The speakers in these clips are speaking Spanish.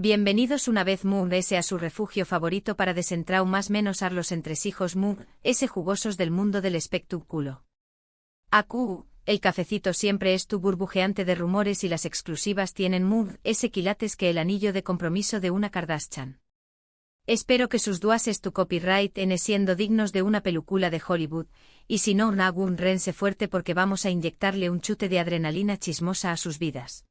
Bienvenidos una vez Moon S a su refugio favorito para desentrar más menos a los entresijos Moon S jugosos del mundo del espectáculo. AQ, el cafecito siempre es tu burbujeante de rumores y las exclusivas tienen Moon S quilates que el anillo de compromiso de una Kardashian. Espero que sus duases tu copyright en siendo dignos de una película de Hollywood, y si no un rense fuerte porque vamos a inyectarle un chute de adrenalina chismosa a sus vidas.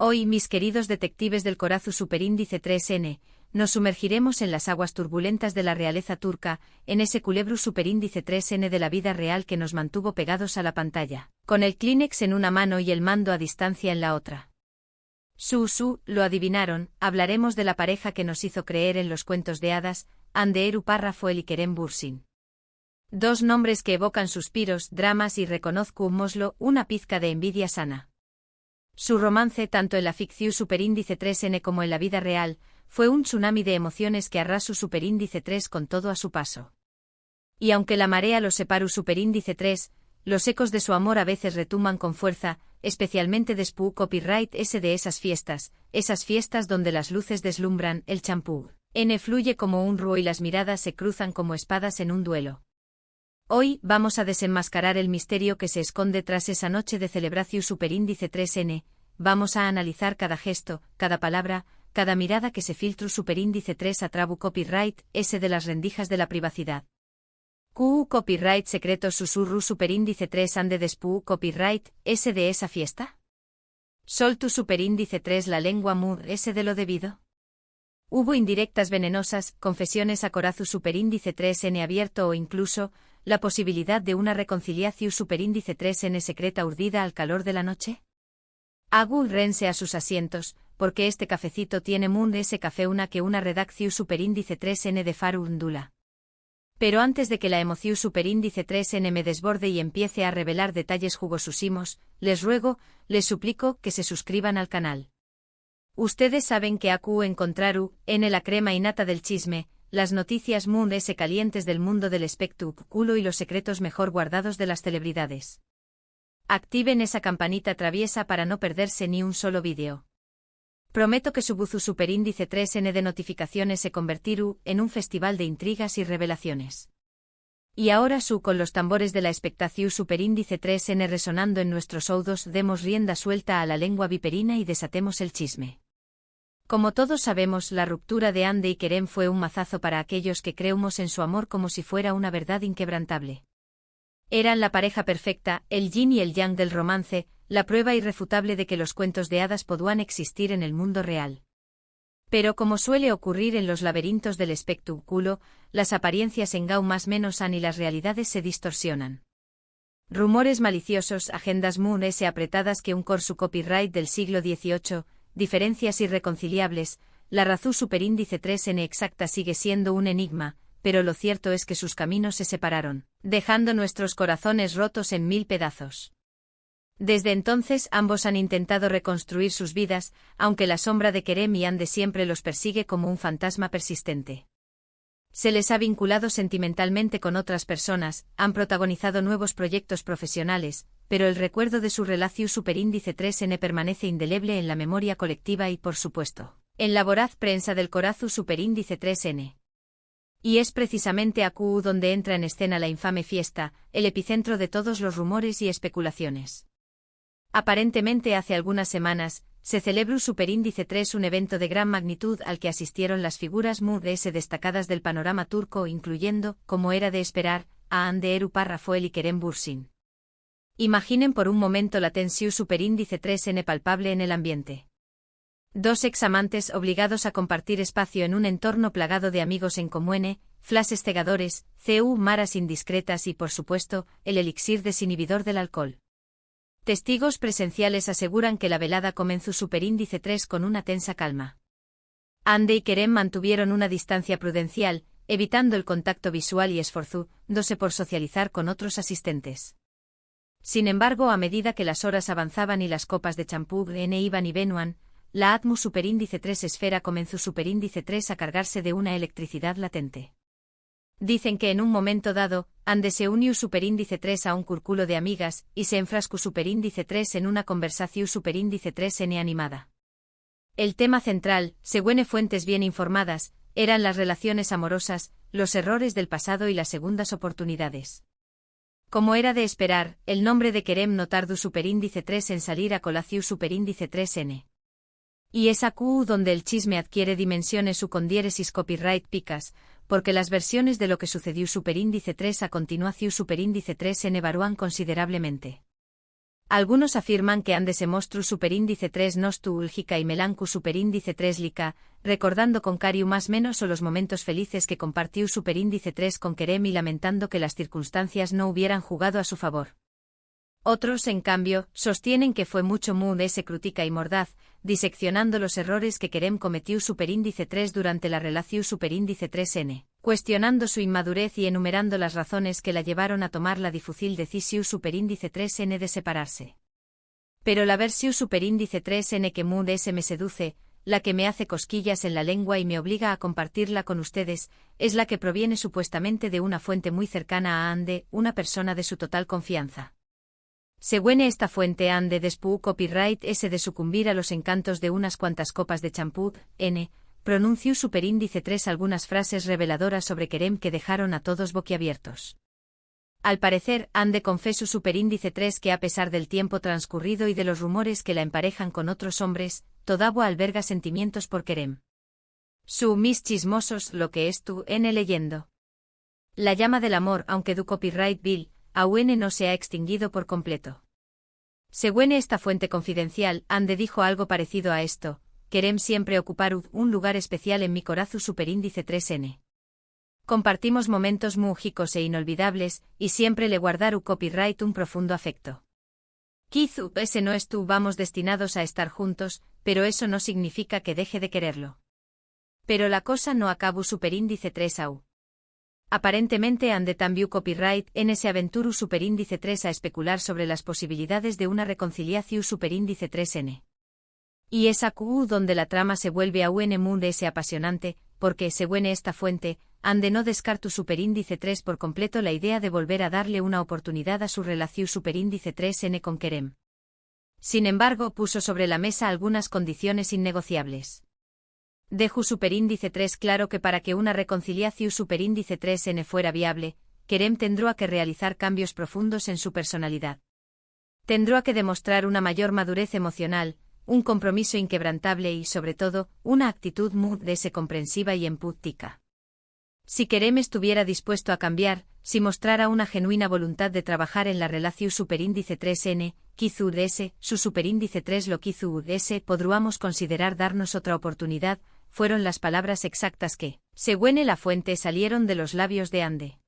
Hoy, mis queridos detectives del Corazu Superíndice 3N, nos sumergiremos en las aguas turbulentas de la realeza turca, en ese culebro Superíndice 3N de la vida real que nos mantuvo pegados a la pantalla, con el Kleenex en una mano y el mando a distancia en la otra. Lo adivinaron, hablaremos de la pareja que nos hizo creer en los cuentos de hadas, Anderu Parrafoel y Kerem Bürsin. Dos nombres que evocan suspiros, dramas y reconozco una pizca de envidia sana. Su romance, tanto en la ficción Superíndice 3N como en la vida real, fue un tsunami de emociones que arrasó Superíndice 3 con todo a su paso. Y aunque la marea los separó Superíndice 3, los ecos de su amor a veces retumban con fuerza, especialmente después copyright S de esas fiestas donde las luces deslumbran, el champú fluye como un río y las miradas se cruzan como espadas en un duelo. Hoy vamos a desenmascarar el misterio que se esconde tras esa noche de celebración Superíndice 3N, vamos a analizar cada gesto, cada palabra, cada mirada que se filtró Superíndice 3 a trabu copyright S de las rendijas de la privacidad. Copyright secreto susurru Superíndice 3 ande despu copyright S de esa fiesta. Sol tu Superíndice 3 la lengua mud S de lo debido. Hubo indirectas venenosas, confesiones a Corazu Superíndice 3N abierto o incluso la posibilidad de una reconciliación Superíndice 3N secreta urdida al calor de la noche. Rense a sus asientos, porque este cafecito tiene Moon S café una redacción Superíndice 3N de Faru Undula. Pero antes de que la emoción Superíndice 3N me desborde y empiece a revelar detalles jugosísimos, les les suplico que se suscriban al canal. Ustedes saben que encontraru, en la crema y nata del chisme, las noticias Moon S calientes del mundo del espectáculo y los secretos mejor guardados de las celebridades. Activen esa campanita traviesa para no perderse ni un solo vídeo. Prometo que su buzu Superíndice 3N de notificaciones se convertirá en un festival de intrigas y revelaciones. Y ahora con los tambores de la expectación Superíndice 3N resonando en nuestros oídos demos rienda suelta a la lengua viperina y desatemos el chisme. Como todos sabemos, la ruptura de Ande y Kerem fue un mazazo para aquellos que creemos en su amor como si fuera una verdad inquebrantable. Eran la pareja perfecta, el yin y el yang del romance, la prueba irrefutable de que los cuentos de hadas podían existir en el mundo real. Pero como suele ocurrir en los laberintos del espectáculo, las apariencias engañan más menos y las realidades se distorsionan. Rumores maliciosos, agendas Moon S apretadas que un corsu copyright del siglo XVIII, diferencias irreconciliables, la razón Superíndice 3N exacta sigue siendo un enigma, pero lo cierto es que sus caminos se separaron, dejando nuestros corazones rotos en 1000 pedazos. Desde entonces ambos han intentado reconstruir sus vidas, aunque la sombra de Kerem y Ande siempre los persigue como un fantasma persistente. Se les ha vinculado sentimentalmente con otras personas, han protagonizado nuevos proyectos profesionales, pero el recuerdo de su relación Superíndice 3N permanece indeleble en la memoria colectiva y, por supuesto, en la voraz prensa del Corazu Superíndice 3N. Y es precisamente AQ donde entra en escena la infame fiesta, el epicentro de todos los rumores y especulaciones. Aparentemente hace algunas semanas, se celebró Superíndice 3, un evento de gran magnitud al que asistieron las figuras Moon S destacadas del panorama turco incluyendo, como era de esperar, a Anderu Parrafoel y Kerem Bürsin. Imaginen por un momento la tensión Superíndice 3N palpable en el ambiente. Dos examantes obligados a compartir espacio en un entorno plagado de amigos en común, flashes cegadores, maras indiscretas y por supuesto, el elixir desinhibidor del alcohol. Testigos presenciales aseguran que la velada comenzó Superíndice 3 con una tensa calma. Ande y Kerem mantuvieron una distancia prudencial, evitando el contacto visual y esforzándose por socializar con otros asistentes. Sin embargo, a medida que las horas avanzaban y las copas de champú iban y venían, la atmu Superíndice 3 esfera comenzó Superíndice 3 a cargarse de una electricidad latente. Dicen que en un momento dado, Ande se unió Superíndice 3 a un círculo de amigas, y se enfrascó Superíndice 3 en una conversación Superíndice 3N animada. El tema central, según fuentes bien informadas, eran las relaciones amorosas, los errores del pasado y las segundas oportunidades. Como era de esperar, el nombre de Kerem no tardó superíndice 3 en salir a colación superíndice 3n. Y es aquí donde el chisme adquiere dimensiones su con diéresis copyright picas, porque las versiones de lo que sucedió superíndice 3 a continuación superíndice 3n varían considerablemente. Algunos afirman que ande se mostró superíndice 3 nostu úlgica y melancu superíndice 3 lica, recordando con cariu más menos o los momentos felices que compartió superíndice 3 con Kerem y lamentando que las circunstancias no hubieran jugado a su favor. Otros, en cambio, sostienen que fue mucho ese crítica y mordaz, diseccionando los errores que Kerem cometió superíndice 3 durante la relación superíndice 3n, cuestionando su inmadurez y enumerando las razones que la llevaron a tomar la difícil decisión superíndice 3n de separarse. Pero la versión superíndice 3n que me seduce, la que me hace cosquillas en la lengua y me obliga a compartirla con ustedes, es la que proviene supuestamente de una fuente muy cercana a Ande, una persona de su total confianza. Según esta fuente ande después copyright ese de sucumbir a los encantos de unas cuantas copas de champú, pronunció superíndice 3 algunas frases reveladoras sobre Kerem que dejaron a todos boquiabiertos. Al parecer, ande confesó superíndice 3 que a pesar del tiempo transcurrido y de los rumores que la emparejan con otros hombres, todavía alberga sentimientos por Kerem. Su mis chismosos lo que es tú leyendo. La llama del amor, aunque du copyright bill, aún no se ha extinguido por completo. Según esta fuente confidencial, ande dijo algo parecido a esto: Kerem siempre ocupar un lugar especial en mi corazón superíndice 3n. Compartimos momentos múgicos e inolvidables, y siempre le guardar copyright un profundo afecto. Quizú ese no es tú vamos destinados a estar juntos, pero eso no significa que deje de quererlo. Pero la cosa no acabó superíndice 3 au. Aparentemente ande también copyright en ese aventuru superíndice 3 a especular sobre las posibilidades de una reconciliación superíndice 3n. Y es aquí donde la trama se vuelve aún muy apasionante, porque, según esta fuente, ande no descartu superíndice 3 por completo la idea de volver a darle una oportunidad a su relación superíndice 3n con Kerem. Sin embargo, puso sobre la mesa algunas condiciones innegociables. Dejo superíndice 3 claro que para que una reconciliación superíndice 3n fuera viable, Kerem tendrá que realizar cambios profundos en su personalidad. Tendrá que demostrar una mayor madurez emocional, un compromiso inquebrantable y, sobre todo, una actitud muy comprensiva y empática. Si Kerem estuviera dispuesto a cambiar, si mostrara una genuina voluntad de trabajar en la relación superíndice 3n, quizú su superíndice 3 lo quizú podríamos considerar darnos otra oportunidad, fueron las palabras exactas que, según la fuente, salieron de los labios de Ande.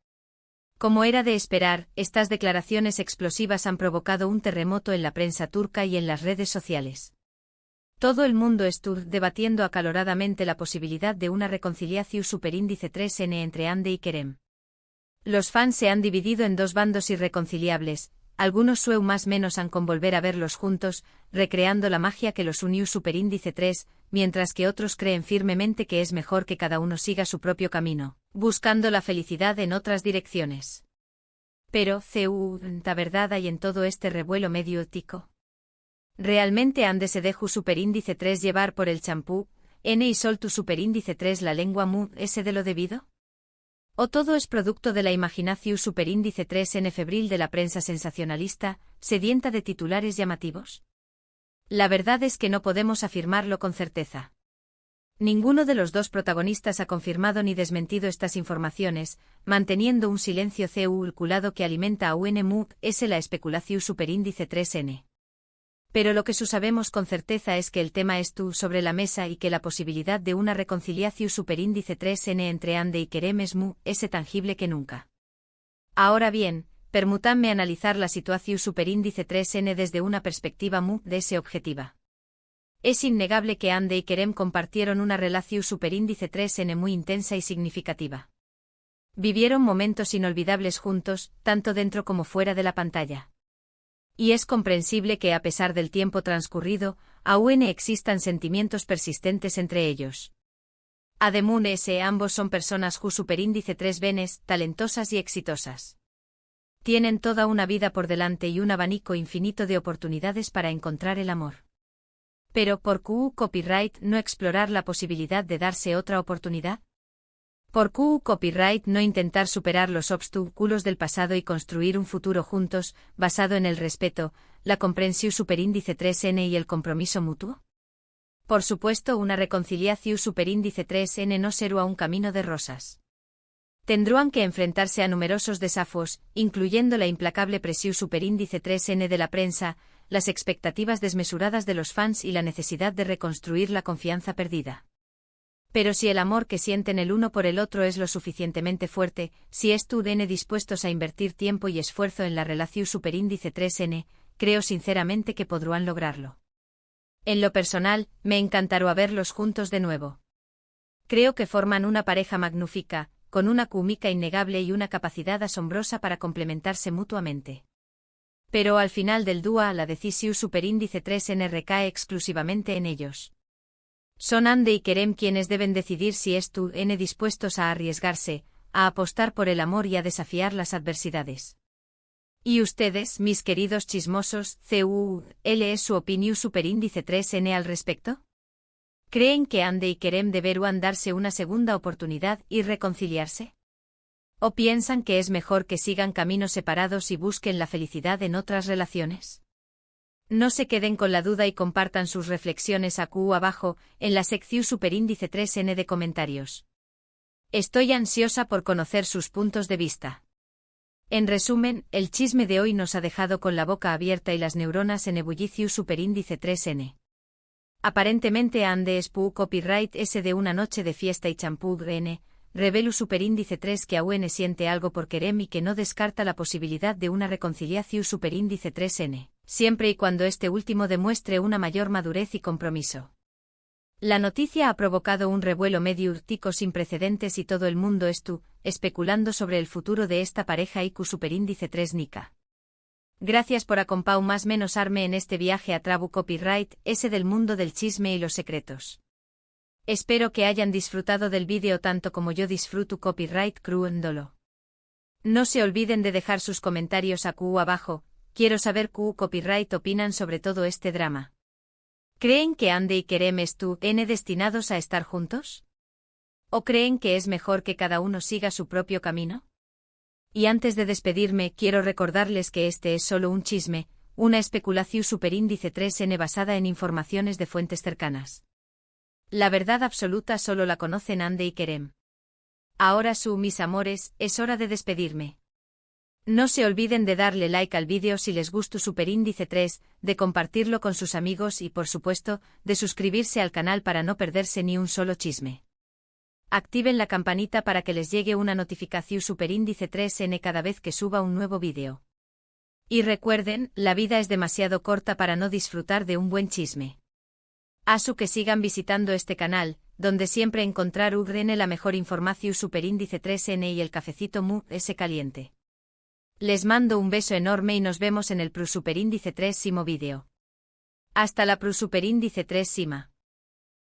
Como era de esperar, estas declaraciones explosivas han provocado un terremoto en la prensa turca y en las redes sociales. Todo el mundo estuvo debatiendo acaloradamente la posibilidad de una reconciliación superíndice 3n entre Ande y Kerem. Los fans se han dividido en dos bandos irreconciliables, algunos sueu más menos han con volver a verlos juntos, recreando la magia que los unió superíndice 3, mientras que otros creen firmemente que es mejor que cada uno siga su propio camino, buscando la felicidad en otras direcciones. Pero, ¿ta verdad hay en todo este revuelo medio ético? ¿Realmente ande se dejó superíndice 3 llevar por el champú, y soltu superíndice 3 la lengua ese de lo debido? ¿O todo es producto de la imaginación superíndice 3n febril de la prensa sensacionalista, sedienta de titulares llamativos? La verdad es que no podemos afirmarlo con certeza. Ninguno de los dos protagonistas ha confirmado ni desmentido estas informaciones, manteniendo un silencio ulculado que alimenta a la especulación superíndice 3n. Pero lo que sabemos con certeza es que el tema es sobre la mesa y que la posibilidad de una reconciliación superíndice 3n entre Ande y Kerem es tangible que nunca. Ahora bien, permítanme analizar la situación superíndice 3n desde una perspectiva objetiva. Es innegable que Ande y Kerem compartieron una relación superíndice 3n muy intensa y significativa. Vivieron momentos inolvidables juntos, tanto dentro como fuera de la pantalla. Y es comprensible que a pesar del tiempo transcurrido, aún existan sentimientos persistentes entre ellos. Además, ambos son personas superíndice 3 venes, talentosas y exitosas. Tienen toda una vida por delante y un abanico infinito de oportunidades para encontrar el amor. Pero ¿por qué copyright no explorar la posibilidad de darse otra oportunidad? ¿Por qué copyright no intentar superar los obstáculos del pasado y construir un futuro juntos, basado en el respeto, la comprensión superíndice 3n y el compromiso mutuo? Por supuesto, una reconciliación superíndice 3n no será un camino de rosas. Tendrán que enfrentarse a numerosos desafíos, incluyendo la implacable presión superíndice 3n de la prensa, las expectativas desmesuradas de los fans y la necesidad de reconstruir la confianza perdida. Pero si el amor que sienten el uno por el otro es lo suficientemente fuerte, si estuvieran dispuestos a invertir tiempo y esfuerzo en la relación superíndice 3n, creo sinceramente que podrán lograrlo. En lo personal, me encantará verlos juntos de nuevo. Creo que forman una pareja magnífica, con una química innegable y una capacidad asombrosa para complementarse mutuamente. Pero al final del día la decisión superíndice 3n recae exclusivamente en ellos. Son Andy y Kerem quienes deben decidir si están dispuestos a arriesgarse, a apostar por el amor y a desafiar las adversidades. ¿Y ustedes, mis queridos chismosos, cuál es su opinión superíndice 3n al respecto? ¿Creen que Andy y Kerem deberán darse una segunda oportunidad y reconciliarse? ¿O piensan que es mejor que sigan caminos separados y busquen la felicidad en otras relaciones? No se queden con la duda y compartan sus reflexiones aquí abajo, en la sección superíndice 3n de comentarios. Estoy ansiosa por conocer sus puntos de vista. En resumen, el chisme de hoy nos ha dejado con la boca abierta y las neuronas en ebullicio superíndice 3n. Aparentemente Ande Spu copyright S de una noche de fiesta y champú N, revelu superíndice 3 que aún siente algo por Kerem y que no descarta la posibilidad de una reconciliación superíndice 3n, siempre y cuando este último demuestre una mayor madurez y compromiso. La noticia ha provocado un revuelo medio urtico sin precedentes y todo el mundo especulando sobre el futuro de esta pareja IQ superíndice 3 Nika. Gracias por acompañar más menos arme en este viaje a Trabu Copyright, ese del mundo del chisme y los secretos. Espero que hayan disfrutado del vídeo tanto como yo disfruto Copyright cruéndolo. No se olviden de dejar sus comentarios aquí abajo, quiero saber qué Copyright opinan sobre todo este drama. ¿Creen que Andy y Kerem están destinados a estar juntos? ¿O creen que es mejor que cada uno siga su propio camino? Y antes de despedirme, quiero recordarles que este es solo un chisme, una especulación superíndice 3n basada en informaciones de fuentes cercanas. La verdad absoluta solo la conocen Andy y Kerem. Ahora mis amores, es hora de despedirme. No se olviden de darle like al vídeo si les gustó superíndice 3, de compartirlo con sus amigos y por supuesto, de suscribirse al canal para no perderse ni un solo chisme. Activen la campanita para que les llegue una notificación superíndice 3n cada vez que suba un nuevo vídeo. Y recuerden, la vida es demasiado corta para no disfrutar de un buen chisme. Asu que sigan visitando este canal, donde siempre encontrarán la mejor información superíndice 3n y el cafecito mu ese caliente. Les mando un beso enorme y nos vemos en el superíndice 3 vídeo. Hasta la superíndice 3 Sima.